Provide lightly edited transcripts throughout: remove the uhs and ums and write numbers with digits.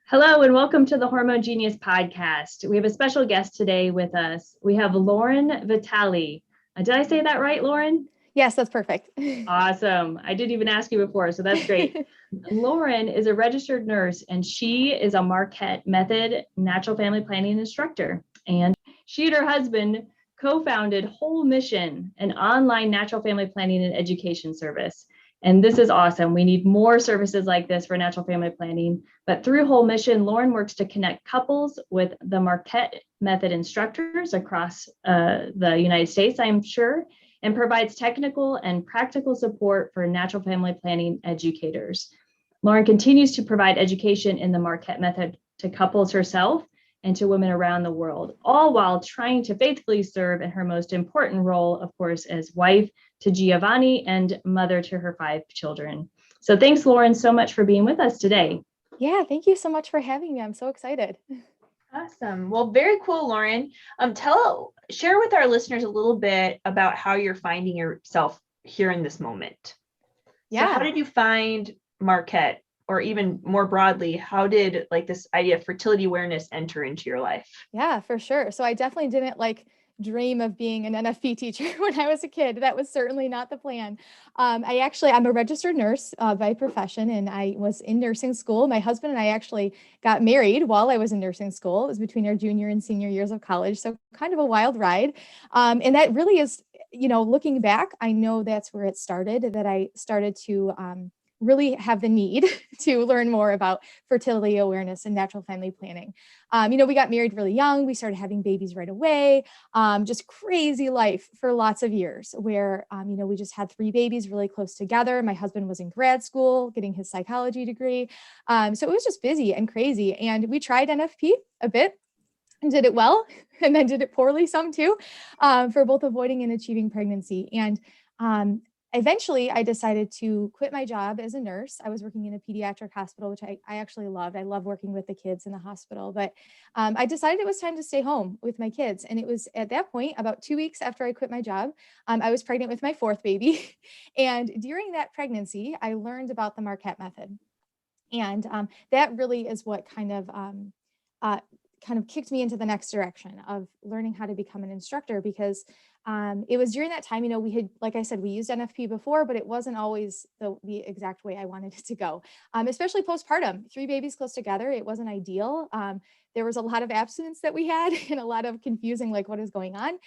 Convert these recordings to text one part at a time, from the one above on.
Hello and welcome to the Hormone Genius podcast. We have a special guest today with us. We have Lauren Vitale. Did I say that right, Lauren? Yes, that's perfect. Awesome. I didn't even ask you before, so that's great. Lauren is a registered nurse and she is a Marquette Method natural family planning instructor. And she and her husband co-founded Whole Mission, an online natural family planning and education service. And this is awesome. We need more services like this for natural family planning. But through Whole Mission, Lauren works to connect couples with the Marquette Method instructors across the United States, I'm sure, and provides technical and practical support for natural family planning educators. Lauren continues to provide education in the Marquette Method to couples herself and to women around the world, all while trying to faithfully serve in her most important role, of course, as wife to Giovanni and mother to her 5 children. So thanks, Lauren, so much for being with us today. Yeah, thank you so much for having me. I'm so excited. Awesome. Well, very cool, Lauren. Share with our listeners a little bit about how you're finding yourself here in this moment. Yeah. So how did you find Marquette? Or even more broadly, how did this idea of fertility awareness enter into your life? Yeah, for sure. So I definitely didn't dream of being an NFP teacher when I was a kid. That was certainly not the plan. I'm a registered nurse by profession, and I was in nursing school. My husband and I actually got married while I was in nursing school. It was between our junior and senior years of college. So kind of a wild ride. And that really is, looking back, I know that's where it started, that I started to really have the need to learn more about fertility awareness and natural family planning. We got married really young. We started having babies right away. Just crazy life for lots of years where, we just had 3 babies really close together. My husband was in grad school getting his psychology degree. So it was just busy and crazy. And we tried NFP a bit and did it well, and then did it poorly some too, for both avoiding and achieving pregnancy. And eventually, I decided to quit my job as a nurse. I was working in a pediatric hospital, which I actually loved. I love working with the kids in the hospital, but I decided it was time to stay home with my kids. And it was at that point, about 2 weeks after I quit my job, I was pregnant with my 4th baby. And during that pregnancy, I learned about the Marquette Method. And that really is what kind of kicked me into the next direction of learning how to become an instructor, because it was during that time, we had, like I said, we used NFP before, but it wasn't always the exact way I wanted it to go, especially postpartum. 3 babies close together, it wasn't ideal. There was a lot of abstinence that we had and a lot of confusing, what is going on.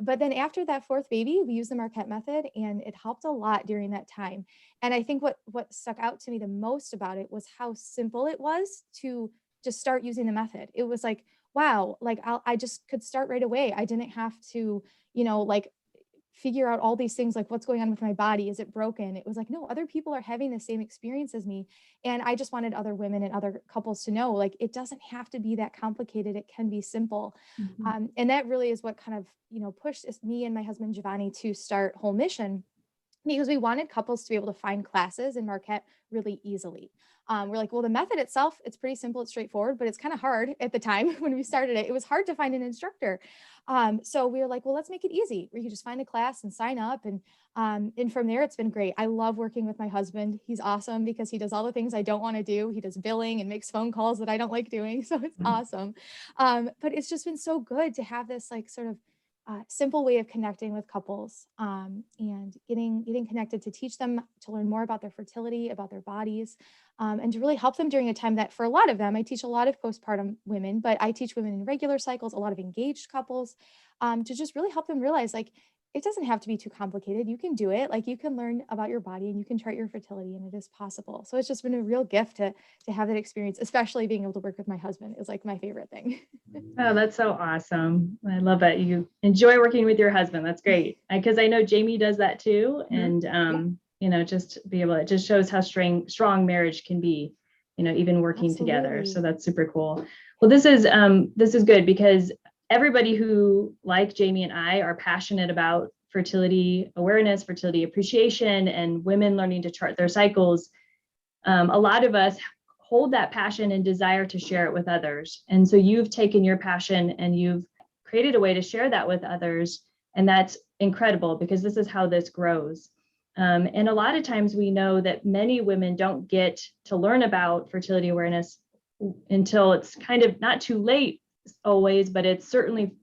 But then after that 4th baby, we used the Marquette Method, and it helped a lot during that time. And I think what stuck out to me the most about it was how simple it was to just start using the method. It was like, wow, I just could start right away. I didn't have to, figure out all these things, like what's going on with my body. Is it broken? It was like, no, other people are having the same experience as me. And I just wanted other women and other couples to know, it doesn't have to be that complicated. It can be simple. Mm-hmm. And that really is what kind of, pushed me and my husband, Giovanni, to start Whole Mission, because we wanted couples to be able to find classes in Marquette really easily. We're like, well, the method itself, it's pretty simple, it's straightforward, but it's kind of hard at the time when we started it. It was hard to find an instructor. So we were like, well, let's make it easy. We could just find a class and sign up. And from there, it's been great. I love working with my husband. He's awesome because he does all the things I don't want to do. He does billing and makes phone calls that I don't like doing. So it's awesome. But it's just been so good to have this sort of simple way of connecting with couples, and getting connected to teach them to learn more about their fertility, about their bodies, and to really help them during a time that for a lot of them, I teach a lot of postpartum women, but I teach women in regular cycles, a lot of engaged couples, to just really help them realize it doesn't have to be too complicated. You can do it. You can learn about your body and you can chart your fertility, and it is possible. So it's just been a real gift to have that experience, especially being able to work with my husband is my favorite thing. Oh, that's so awesome. I love that you enjoy working with your husband. That's great. Because I know Jamie does that too. And, just be able, it just shows how strong marriage can be, even working together. So that's super cool. Well, this is good because everybody who, like Jamie and I, are passionate about fertility awareness, fertility appreciation, and women learning to chart their cycles. A lot of us hold that passion and desire to share it with others. And so you've taken your passion and you've created a way to share that with others. And that's incredible because this is how this grows. And a lot of times we know that many women don't get to learn about fertility awareness until it's kind of not too late always, but it's certainly,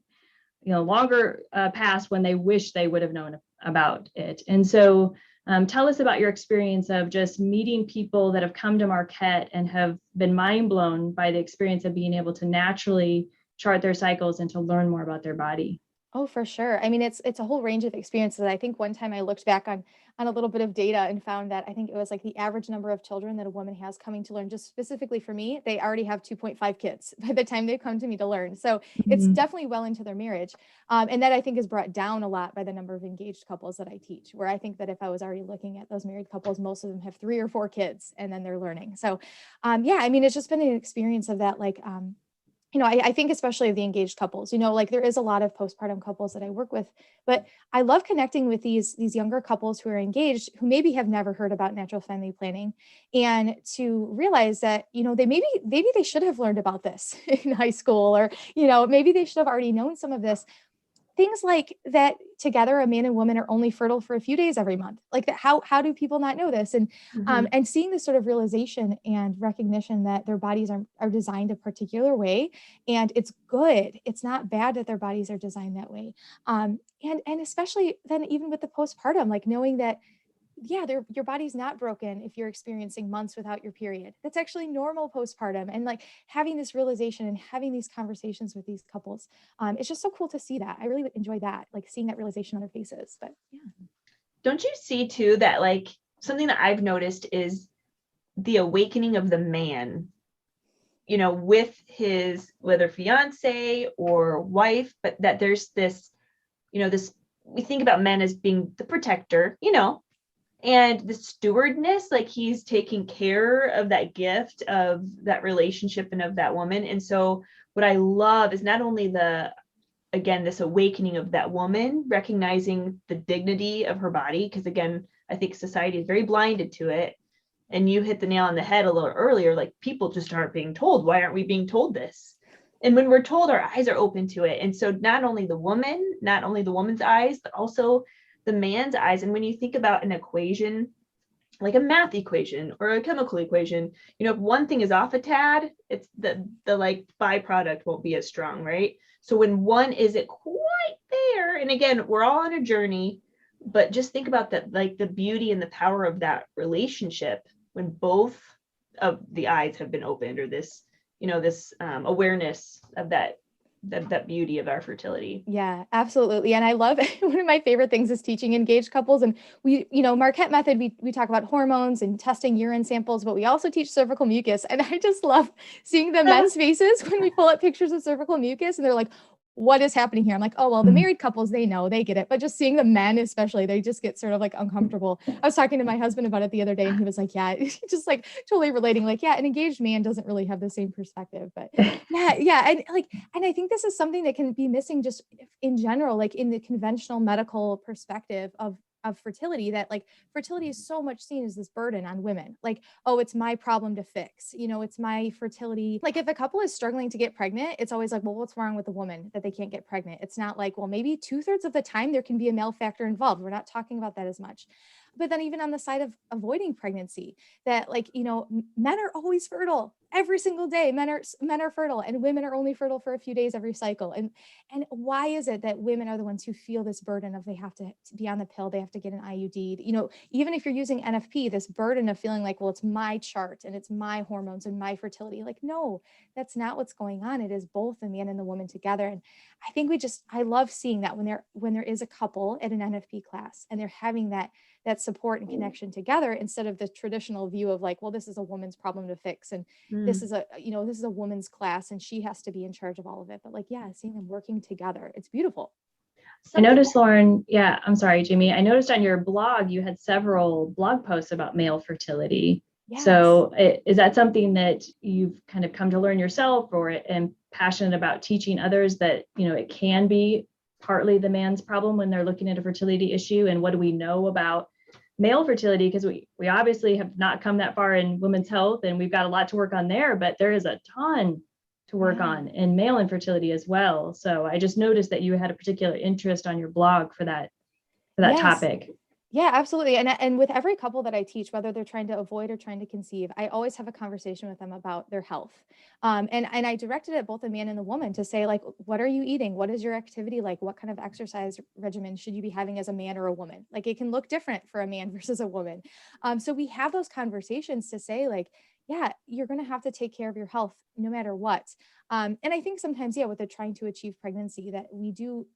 longer past when they wish they would have known about it. And so tell us about your experience of just meeting people that have come to Marquette and have been mind blown by the experience of being able to naturally chart their cycles and to learn more about their body. Oh, for sure. I mean, it's a whole range of experiences. I think one time I looked back on a little bit of data and found that I think it was like the average number of children that a woman has coming to learn, just specifically for me, they already have 2.5 kids by the time they come to me to learn. So it's definitely well into their marriage. And that I think is brought down a lot by the number of engaged couples that I teach, where I think that if I was already looking at those married couples, most of them have 3 or 4 kids and then they're learning. So yeah, I mean, it's just been an experience of that, like, I think especially of the engaged couples, like there is a lot of postpartum couples that I work with, but I love connecting with these younger couples who are engaged, who maybe have never heard about natural family planning, and to realize that, they maybe they should have learned about this in high school, or, maybe they should have already known some of this. Things like that together, a man and woman are only fertile for a few days every month. Like that, how do people not know this? And and seeing this sort of realization and recognition that their bodies are designed a particular way, and it's good. It's not bad that their bodies are designed that way. And especially then, even with the postpartum, like knowing that, yeah, your body's not broken if you're experiencing months without your period. That's actually normal postpartum. And like having this realization and having these conversations with these couples, it's just so cool to see that. I really enjoy that, like seeing that realization on their faces. But yeah. Don't you see too that like something that I've noticed is the awakening of the man, with his, whether fiance or wife, but that there's this, we think about men as being the protector, and the stewardness, like he's taking care of that gift of that relationship and of that woman. And so what I love is not only this awakening of that woman, recognizing the dignity of her body, because again, I think society is very blinded to it. And you hit the nail on the head a little earlier, like people just aren't being told. Why aren't we being told this? And when we're told, our eyes are open to it. And so not only the woman's eyes, but also the man's eyes. And when you think about an equation, like a math equation or a chemical equation, if one thing is off a tad, it's the like byproduct won't be as strong, right? So when one isn't quite there, and again, we're all on a journey, but just think about that, like the beauty and the power of that relationship when both of the eyes have been opened, or this, this awareness of that beauty of our fertility. Yeah, absolutely. And I love, one of my favorite things is teaching engaged couples. And we, Marquette Method, we talk about hormones and testing urine samples, but we also teach cervical mucus. And I just love seeing the men's faces when we pull up pictures of cervical mucus and they're like, what is happening here? I'm like, oh, well, the married couples, they know, they get it. But just seeing the men, especially, they just get sort of like uncomfortable. I was talking to my husband about it the other day and he was like, yeah, just like totally relating, like, yeah, an engaged man doesn't really have the same perspective, but yeah. And I think this is something that can be missing just in general, like in the conventional medical perspective of fertility, that like fertility is so much seen as this burden on women. Like, oh, it's my problem to fix, it's my fertility. Like if a couple is struggling to get pregnant, it's always like, well, what's wrong with the woman that they can't get pregnant? It's not like, well, maybe 2/3 of the time there can be a male factor involved. We're not talking about that as much. But then even on the side of avoiding pregnancy, that like, men are always fertile every single day. Men are fertile, and women are only fertile for a few days every cycle. And why is it that women are the ones who feel this burden of they have to be on the pill, they have to get an IUD? Even if you're using NFP, this burden of feeling like, well, it's my chart and it's my hormones and my fertility. Like, no, that's not what's going on. It is both the man and the woman together. And I think I love seeing that when there is a couple at an NFP class and they're having that support and connection together, instead of the traditional view of like, well, this is a woman's problem to fix. And this is a woman's class and she has to be in charge of all of it. But like, yeah, seeing them working together, it's beautiful. I noticed, Lauren, yeah, I'm sorry, Jamie. I noticed on your blog, you had several blog posts about male fertility. Yes. So is that something that you've kind of come to learn yourself, or and passionate about teaching others that, it can be partly the man's problem when they're looking at a fertility issue? And what do we know about male fertility? Because we obviously have not come that far in women's health, and we've got a lot to work on there, but there is a ton to work on in male infertility as well. So I just noticed that you had a particular interest on your blog for that topic. Yeah, absolutely. And with every couple that I teach, whether they're trying to avoid or trying to conceive, I always have a conversation with them about their health. And I directed it both the man and the woman to say, like, what are you eating? What is your activity like? What kind of exercise regimen should you be having as a man or a woman? Like, it can look different for a man versus a woman. So we have those conversations to say, like, yeah, you're going to have to take care of your health no matter what. And I think sometimes, yeah, with the trying to achieve pregnancy, that we do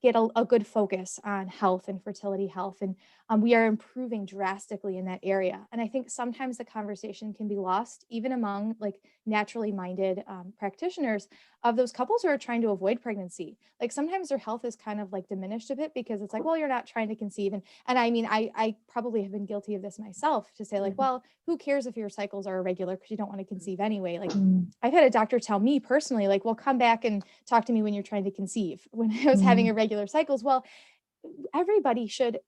get a good focus on health and fertility health. And we are improving drastically in that area. And I think sometimes the conversation can be lost, even among like naturally minded practitioners of those couples who are trying to avoid pregnancy. Like sometimes their health is kind of like diminished a bit because it's like, well, you're not trying to conceive. And I mean, I probably have been guilty of this myself to say like, well, who cares if your cycles are irregular because you don't want to conceive anyway. Like I've had a doctor tell me personally, like, well, come back and talk to me when you're trying to conceive when I was having irregular cycles. Well, everybody should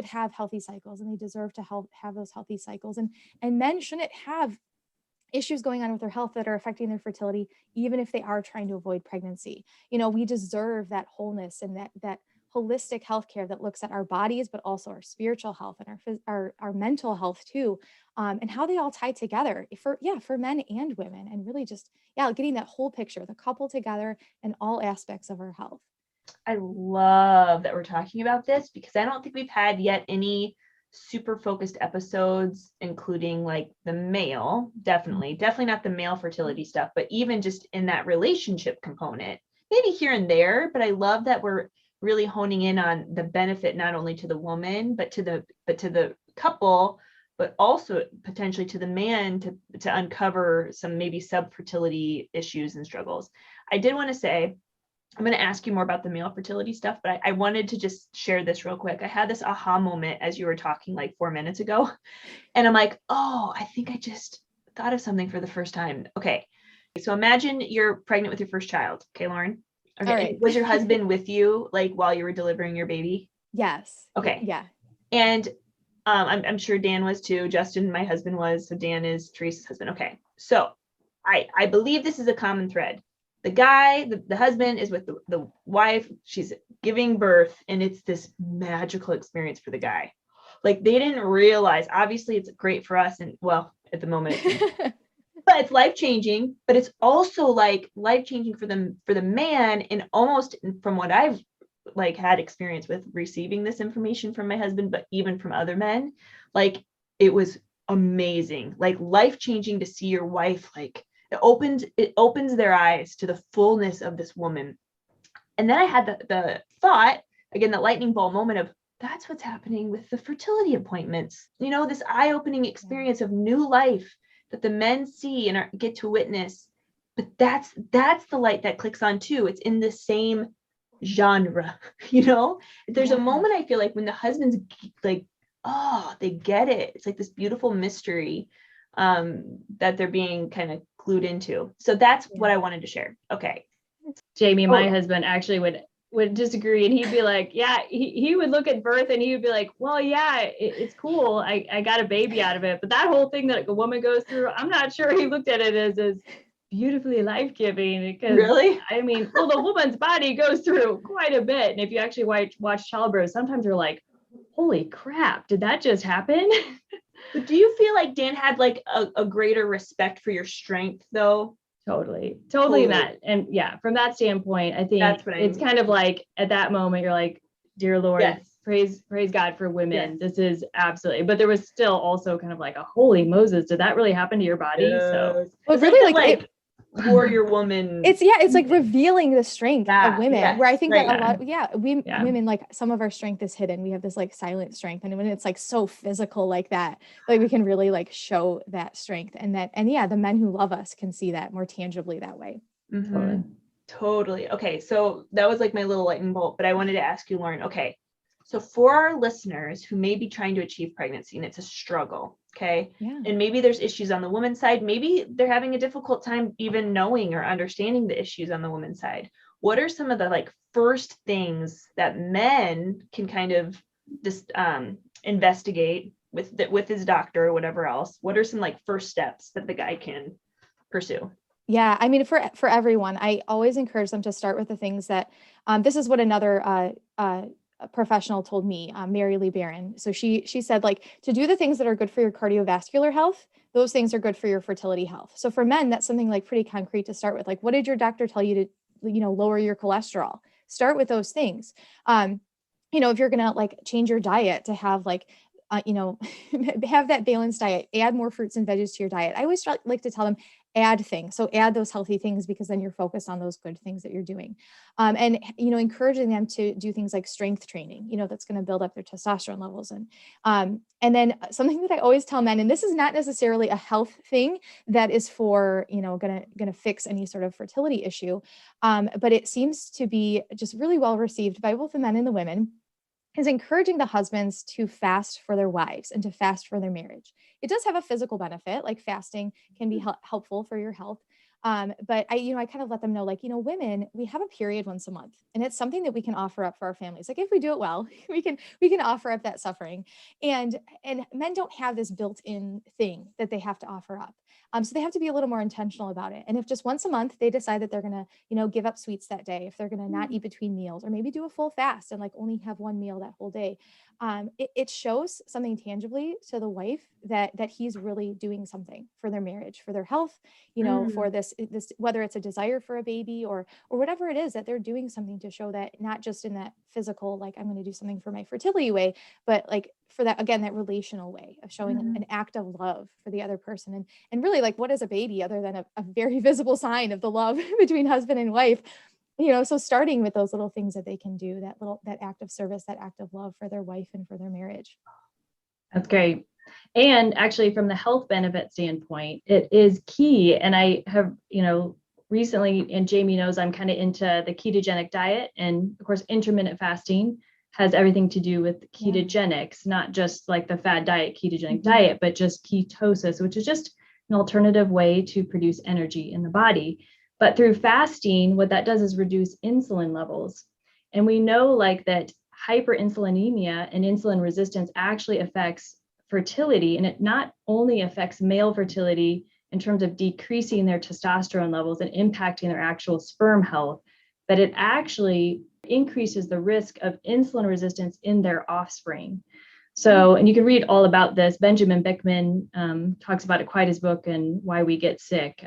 have healthy cycles and they deserve to have those healthy cycles, and men shouldn't have issues going on with their health that are affecting their fertility even if they are trying to avoid pregnancy. We deserve that wholeness and that holistic healthcare that looks at our bodies but also our spiritual health and our mental health too, and how they all tie together for men and women, and really just getting that whole picture, the couple together and all aspects of our health. I love that we're talking about this because I don't think we've had yet any super focused episodes, including like the male, definitely not the male fertility stuff, but even just in that relationship component, maybe here and there. But I love that we're really honing in on the benefit, not only to the woman, but to the couple, but also potentially to the man to uncover some maybe subfertility issues and struggles. I did want to say, I'm going to ask you more about the male fertility stuff, but I wanted to just share this real quick. I had this aha moment as you were talking like 4 minutes ago. And I'm like, oh, I think I just thought of something for the first time. Okay. So imagine you're pregnant with your first child. Okay, Lauren. Okay. All right. Was your husband with you like while you were delivering your baby? Yes. Okay. Yeah. And I'm sure Dan was too. Justin, my husband, was. So Dan is Teresa's husband. Okay. So I believe this is a common thread. The guy, the husband is with the wife, she's giving birth, and it's this magical experience for the guy. Like they didn't realize, obviously it's great for us and well, at the moment, but it's life-changing, but it's also like life-changing for the man, and almost from what I've like had experience with receiving this information from my husband, but even from other men, like it was amazing, like life-changing to see your wife, like it opens their eyes to the fullness of this woman. And then I had the thought, again, the lightning bolt moment of that's what's happening with the fertility appointments. This eye-opening experience of new life that the men see and get to witness. But that's the light that clicks on too. It's in the same genre, There's a moment I feel like when the husband's like, oh, they get it. It's like this beautiful mystery that they're being kind of glued into. So that's what I wanted to share. Okay. Jamie, my husband actually would disagree, and he'd be like, yeah, he would look at birth and he would be like, well, yeah, it's cool. I got a baby out of it. But that whole thing that a woman goes through, I'm not sure he looked at it as beautifully life-giving, because really, I mean, well, the woman's body goes through quite a bit. And if you actually watch childbirth, sometimes you're like, holy crap, did that just happen? But do you feel like Dan had like a greater respect for your strength though? Totally that. And yeah, from that standpoint, I think it's kind of like at that moment, you're like, dear Lord, yes. praise God for women. Yes. This is absolutely, but there was still also kind of like a holy Moses, did that really happen to your body? Yes. So well, really like warrior woman. It's like revealing the strength of women, where I think that a lot, women, like some of our strength is hidden. We have this like silent strength. And when it's like so physical like that, like we can really like show that strength, and the men who love us can see that more tangibly that way. Mm-hmm. Totally. Okay. So that was like my little lightning bolt, but I wanted to ask you, Lauren, okay. So for our listeners who may be trying to achieve pregnancy and it's a struggle, okay? Yeah. And maybe there's issues on the woman's side. Maybe they're having a difficult time even knowing or understanding the issues on the woman's side. What are some of the like first things that men can kind of just investigate with his doctor or whatever else? What are some like first steps that the guy can pursue? Yeah, I mean, for everyone, I always encourage them to start with the things that, this is what another professional told me, Mary Lee Barron. So she said, like, to do the things that are good for your cardiovascular health, those things are good for your fertility health. So for men, that's something like pretty concrete to start with. Like, what did your doctor tell you to, lower your cholesterol? Start with those things. If you're going to like change your diet to have like, have that balanced diet, add more fruits and veggies to your diet. I always like to tell them, add things. So add those healthy things, because then you're focused on those good things that you're doing. And, encouraging them to do things like strength training, that's going to build up their testosterone levels. And then something that I always tell men, and this is not necessarily a health thing that is for, going to fix any sort of fertility issue. But it seems to be just really well received by both the men and the women, is encouraging the husbands to fast for their wives and to fast for their marriage. It does have a physical benefit, like fasting can be helpful for your health. But I kind of let them know, like, women, we have a period once a month, and it's something that we can offer up for our families. Like, if we do it well, we can offer up that suffering. And men don't have this built-in thing that they have to offer up. So they have to be a little more intentional about it. And if just once a month they decide that they're going to, give up sweets that day, if they're going to not eat between meals, or maybe do a full fast and like only have one meal that whole day, it shows something tangibly to the wife that he's really doing something for their marriage, for their health, for this, whether it's a desire for a baby or whatever it is, that they're doing something to show that, not just in that physical, like, I'm going to do something for my fertility way, but like for that, again, that relational way of showing an act of love for the other person. And really, like, what is a baby other than a very visible sign of the love between husband and wife? So starting with those little things that they can do, that act of service, that act of love for their wife and for their marriage. That's great. And actually, from the health benefit standpoint, it is key. And I have, recently, and Jamie knows I'm kind of into the ketogenic diet. And of course, intermittent fasting has everything to do with ketogenics, not just like the fad diet ketogenic diet, but just ketosis, which is just an alternative way to produce energy in the body. But through fasting, what that does is reduce insulin levels. And we know like that hyperinsulinemia and insulin resistance actually affects fertility. And it not only affects male fertility in terms of decreasing their testosterone levels and impacting their actual sperm health, but it actually increases the risk of insulin resistance in their offspring. So, and you can read all about this. Benjamin Bickman talks about it quite his book, and Why We Get Sick.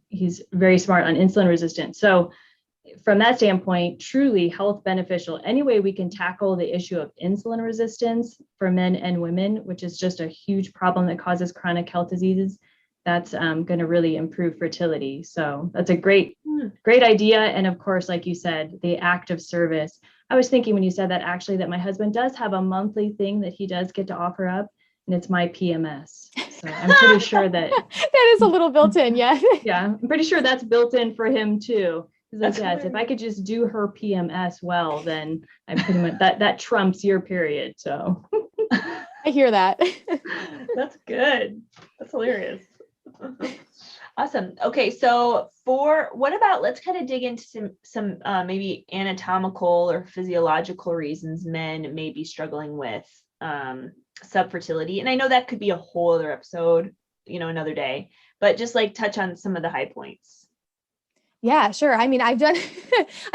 He's very smart on insulin resistance. So from that standpoint, truly health beneficial. Any way we can tackle the issue of insulin resistance for men and women, which is just a huge problem that causes chronic health diseases, that's going to really improve fertility. So that's a great idea. And of course, like you said, the act of service. I was thinking when you said that, actually, that my husband does have a monthly thing that he does get to offer up, and it's my PMS. So I'm pretty sure that that is a little built in. Yeah. Yeah. I'm pretty sure that's built in for him too. He's like, yes, if I could just do her PMS well, then I'm pretty much that trumps your period. So I hear that. That's good. That's hilarious. Awesome. Okay, so what about, let's kind of dig into some maybe anatomical or physiological reasons men may be struggling with subfertility. And I know that could be a whole other episode, another day, but just like touch on some of the high points. Yeah, sure. I mean, I've done,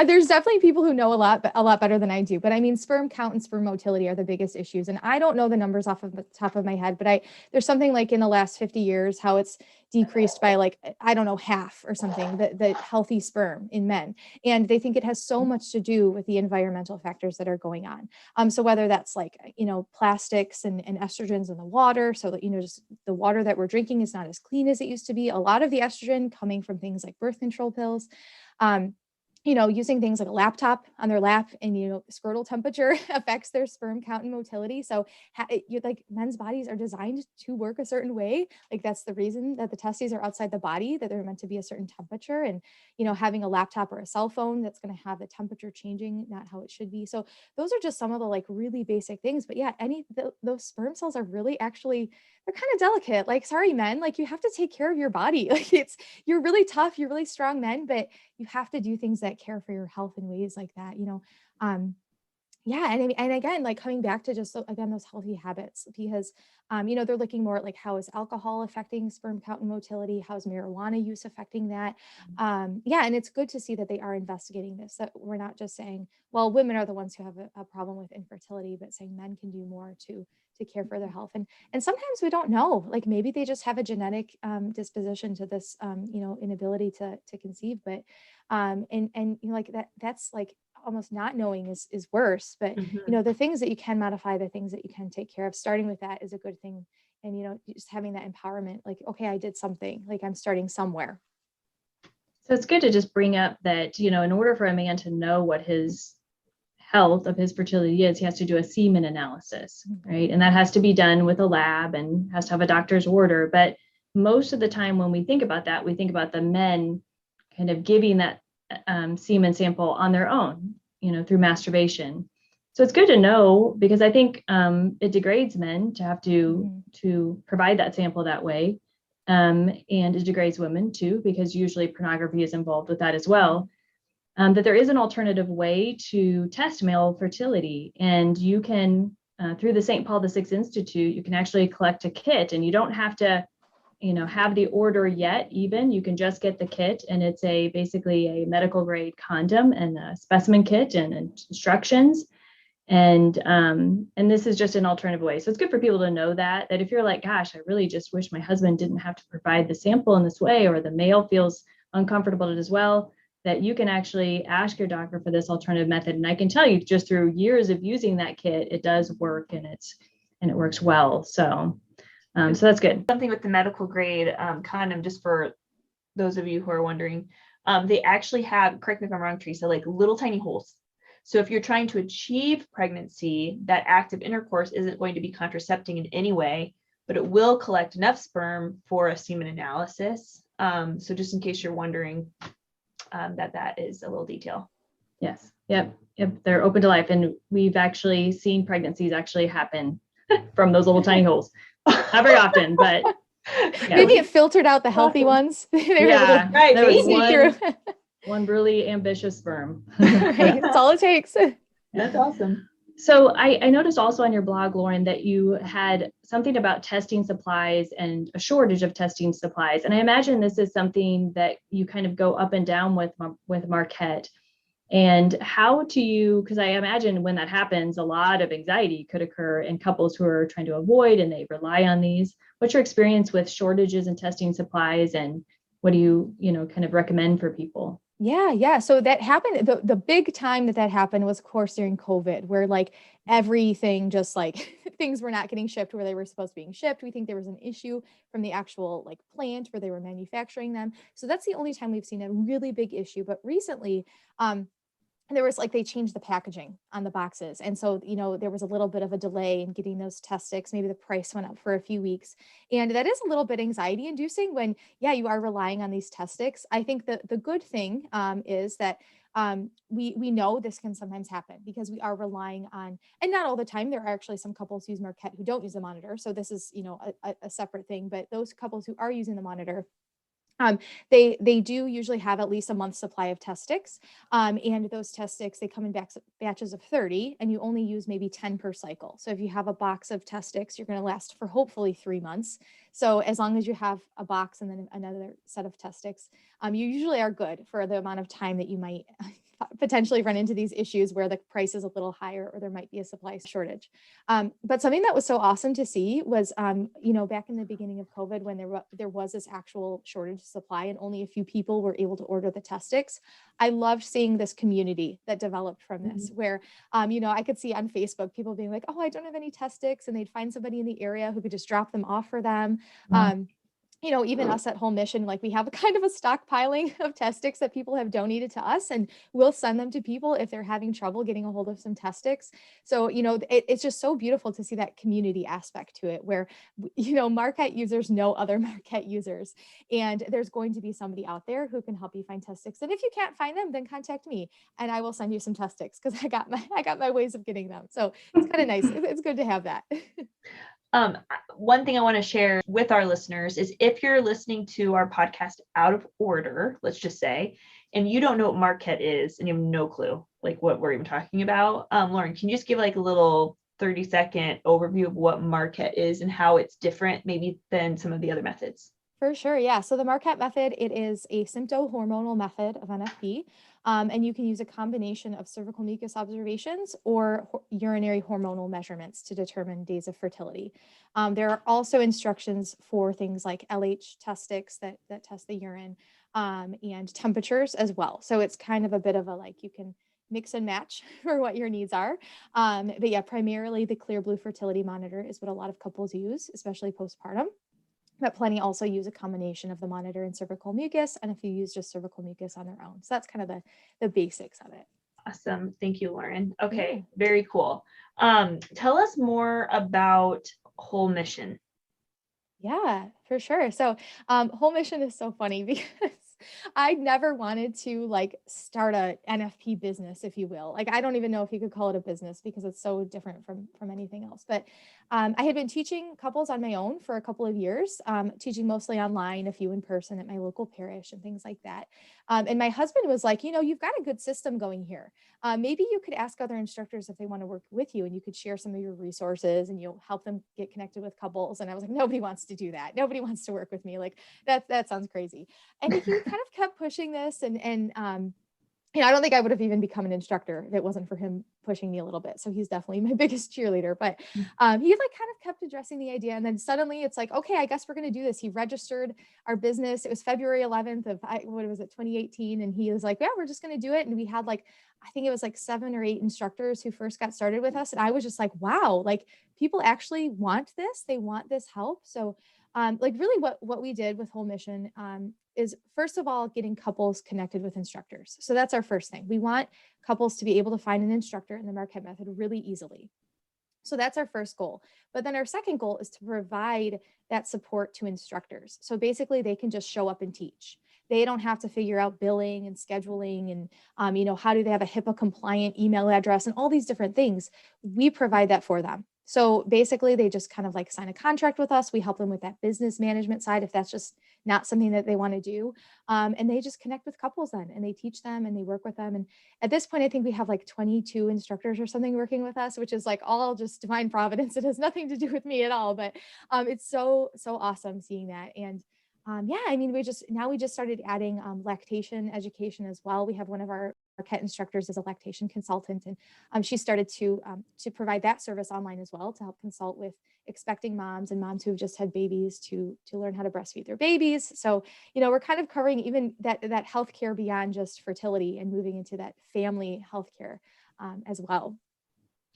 there's definitely people who know a lot better than I do, but I mean, sperm count and sperm motility are the biggest issues. And I don't know the numbers off of the top of my head, but there's something like in the last 50 years, how it's decreased by like, I don't know, half or something, the healthy sperm in men. And they think it has so much to do with the environmental factors that are going on. So whether that's like, plastics and estrogens in the water, so that, just the water that we're drinking is not as clean as it used to be. A lot of the estrogen coming from things like birth control pills. Using things like a laptop on their lap, and, scrotal temperature affects their sperm count and motility. So like men's bodies are designed to work a certain way. Like that's the reason that the testes are outside the body, that they're meant to be a certain temperature, and, having a laptop or a cell phone that's going to have the temperature changing, not how it should be. So those are just some of the like really basic things. But yeah, those sperm cells are really actually, they're kind of delicate. Like, sorry, men, like you have to take care of your body. Like you're really tough, you're really strong men, but you have to do things that care for your health in ways like that. Yeah. And again, like coming back to just, again, those healthy habits, because, they're looking more at like, how is alcohol affecting sperm count and motility? How's marijuana use affecting that? Yeah. And it's good to see that they are investigating this, that we're not just saying, well, women are the ones who have a problem with infertility, but saying men can do more to care for their health. And sometimes we don't know, like maybe they just have a genetic disposition to this, inability to conceive, but like that's like almost not knowing is worse. But Mhm. the things that you can modify, the things that you can take care of, starting with that is a good thing. And just having that empowerment, like, okay, I did something, like I'm starting somewhere. So it's good to just bring up that, in order for a man to know what his health of his fertility is, he has to do a semen analysis, right? And that has to be done with a lab and has to have a doctor's order. But most of the time when we think about that, we think about the men kind of giving that semen sample on their own, through masturbation. So it's good to know, because I think it degrades men to have to provide that sample that way. And it degrades women too, because usually pornography is involved with that as well. That there is an alternative way to test male fertility. And you can, through the St. Paul VI Institute, you can actually collect a kit, and you don't have to, have the order yet even. You can just get the kit, and it's basically a medical grade condom and a specimen kit and instructions. And this is just an alternative way. So it's good for people to know that if you're like, gosh, I really just wish my husband didn't have to provide the sample in this way, or the male feels uncomfortable as well, that you can actually ask your doctor for this alternative method. And I can tell you, just through years of using that kit, it does work, and it works well. So that's good. Something with the medical grade condom, just for those of you who are wondering, they actually have, correct me if I'm wrong, Teresa, like little tiny holes. So if you're trying to achieve pregnancy, that active intercourse isn't going to be contracepting in any way, but it will collect enough sperm for a semen analysis. So just in case you're wondering, that is a little detail. Yes. Yep. They're open to life. And we've actually seen pregnancies actually happen from those little tiny holes. Not very often, but yeah. Maybe it filtered out the healthy ones. Yeah, right. There was one really ambitious sperm. Right. That's all it takes. That's awesome. So I noticed also on your blog, Lauren, that you had something about testing supplies and a shortage of testing supplies. And I imagine this is something that you kind of go up and down with Marquette. And how do you, because I imagine when that happens, a lot of anxiety could occur in couples who are trying to avoid and they rely on these. What's your experience with shortages and testing supplies, and what do you, kind of recommend for people? Yeah. So that happened. The big time that happened was, of course, during COVID, where like everything just like things were not getting shipped where they were supposed to be being shipped. We think there was an issue from the actual like plant where they were manufacturing them. So that's the only time we've seen a really big issue. But recently, there was like, they changed the packaging on the boxes. And so, there was a little bit of a delay in getting those test sticks. Maybe the price went up for a few weeks. And that is a little bit anxiety inducing when, you are relying on these test sticks. I think the good thing is that we know this can sometimes happen because we are relying on, and not all the time, there are actually some couples who use Marquette who don't use the monitor. So this is, a separate thing, but those couples who are using the monitor, they do usually have at least a month's supply of test sticks. And those test sticks, they come in batches of 30, and you only use maybe 10 per cycle. So if you have a box of test sticks, you're going to last for hopefully 3 months. So as long as you have a box and then another set of test sticks, you usually are good for the amount of time that you might potentially run into these issues where the price is a little higher or there might be a supply shortage. But something that was so awesome to see was, back in the beginning of COVID, when there was this actual shortage of supply and only a few people were able to order the test sticks, I loved seeing this community that developed from this, where, I could see on Facebook people being like, oh, I don't have any test sticks, and they'd find somebody in the area who could just drop them off for them. Even us at Home Mission, like we have a kind of a stockpiling of test sticks that people have donated to us, and we'll send them to people if they're having trouble getting a hold of some test sticks. So, it's just so beautiful to see that community aspect to it where, Marquette users know other Marquette users, and there's going to be somebody out there who can help you find test sticks. And if you can't find them, then contact me and I will send you some test sticks because I got my ways of getting them. So it's kind of nice. It's good to have that. One thing I want to share with our listeners is if you're listening to our podcast out of order, let's just say, and you don't know what Marquette is and you have no clue like what we're even talking about, Lauren, can you just give like a little 30-second overview of what Marquette is and how it's different maybe than some of the other methods? For sure. Yeah. So the Marquette method, it is a symptohormonal method of NFP. And you can use a combination of cervical mucus observations or urinary hormonal measurements to determine days of fertility. There are also instructions for things like LH test sticks that test the urine, and temperatures as well. So it's kind of a bit of a, like, you can mix and match for what your needs are. But yeah, primarily the Clear Blue fertility monitor is what a lot of couples use, especially postpartum. But plenty also use a combination of the monitor and cervical mucus, and if you use just cervical mucus on their own. So that's kind of the basics of it. Awesome. Thank you, Lauren. Okay, Yeah. very cool. Tell us more about Whole Mission. Yeah, for sure. So Whole Mission is so funny because I never wanted to like start a NFP business, if you will. Like, I don't even know if you could call it a business because it's so different from anything else. But I had been teaching couples on my own for a couple of years, teaching mostly online, a few in person at my local parish and things like that. And my husband was like, you've got a good system going here. Maybe you could ask other instructors if they want to work with you, and you could share some of your resources and you'll help them get connected with couples. And I was like, nobody wants to do that. Nobody wants to work with me. Like, that sounds crazy. And he kind of kept pushing this, and I don't think I would have even become an instructor if it wasn't for him pushing me a little bit. So he's definitely my biggest cheerleader, but he like kind of kept addressing the idea. And then suddenly it's like, okay, I guess we're going to do this. He registered our business. It was February 11th of 2018. And he was like, yeah, we're just going to do it. And we had like, I think it was like 7 or 8 instructors who first got started with us. And I was just like, wow, like people actually want this. They want this help. So like really what we did with Whole Mission is, first of all, getting couples connected with instructors. So that's our first thing. We want couples to be able to find an instructor in the Marquette Method really easily. So that's our first goal. But then our second goal is to provide that support to instructors. So basically they can just show up and teach. They don't have to figure out billing and scheduling and, how do they have a HIPAA compliant email address and all these different things. We provide that for them. So basically they just kind of like sign a contract with us. We help them with that business management side if that's just not something that they want to do. And they just connect with couples then, and they teach them and they work with them. And at this point, I think we have like 22 instructors or something working with us, which is like all just divine providence. It has nothing to do with me at all, but it's so so seeing that. And yeah, I mean, we just started adding lactation education as well. We have one of our Marquette instructors as a lactation consultant, and she started to provide that service online as well, to help consult with expecting moms and moms who have just had babies to learn how to breastfeed their babies. So, we're kind of covering even that healthcare beyond just fertility and moving into that family healthcare as well.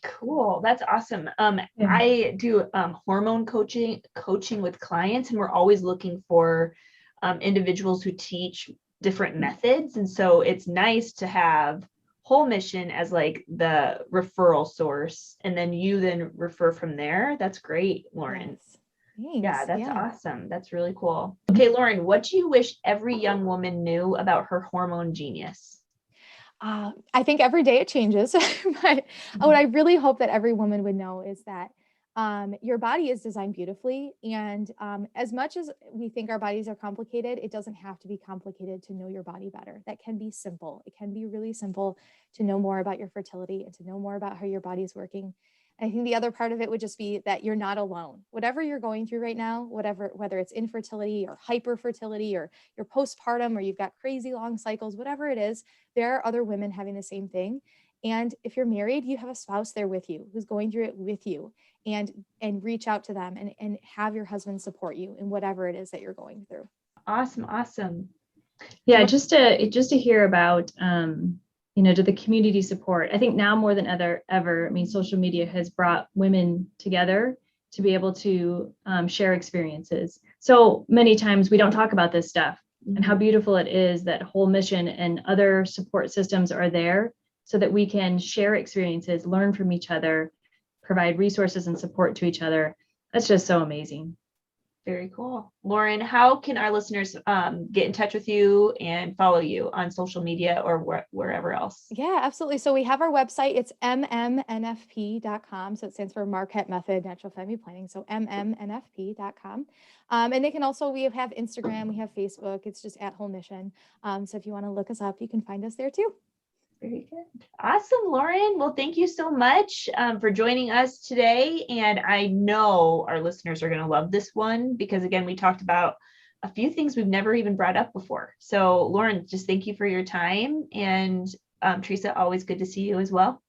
Cool. That's awesome. Yeah. I do hormone coaching with clients, and we're always looking for individuals who teach different methods. And so it's nice to have Whole Mission as like the referral source, and then you then refer from there. That's great, Lauren. Yes. Thanks. Yeah, that's awesome. That's really cool. Okay, Lauren, what do you wish every young woman knew about Her Hormone Genius? I think every day it changes, but what I really hope that every woman would know is that your body is designed beautifully. And as much as we think our bodies are complicated, it doesn't have to be complicated to know your body better. That can be simple. It can be really simple to know more about your fertility and to know more about how your body is working. I think the other part of it would just be that you're not alone. Whatever you're going through right now, whether it's infertility or hyperfertility or you're postpartum or you've got crazy long cycles, whatever it is, there are other women having the same thing. And if you're married, you have a spouse there with you who's going through it with you, and reach out to them and have your husband support you in whatever it is that you're going through. Awesome. Yeah, just to hear about to the community support. I think now more than ever, I mean, social media has brought women together to be able to share experiences. So many times we don't talk about this stuff, and how beautiful it is that Whole Mission and other support systems are there so that we can share experiences, learn from each other, provide resources and support to each other. That's just so amazing. Very cool. Lauren, how can our listeners get in touch with you and follow you on social media or wherever else? Yeah, absolutely. So we have our website. It's mmmnfp.com. So it stands for Marquette Method Natural Family Planning. So mmmnfp.com. And they can also, we have Instagram, we have Facebook. It's just at Whole Mission. So if you want to look us up, you can find us there too. Very good. Awesome, Lauren. Well, thank you so much for joining us today. And I know our listeners are going to love this one because, again, we talked about a few things we've never even brought up before. So, Lauren, just thank you for your time. And Teresa, always good to see you as well.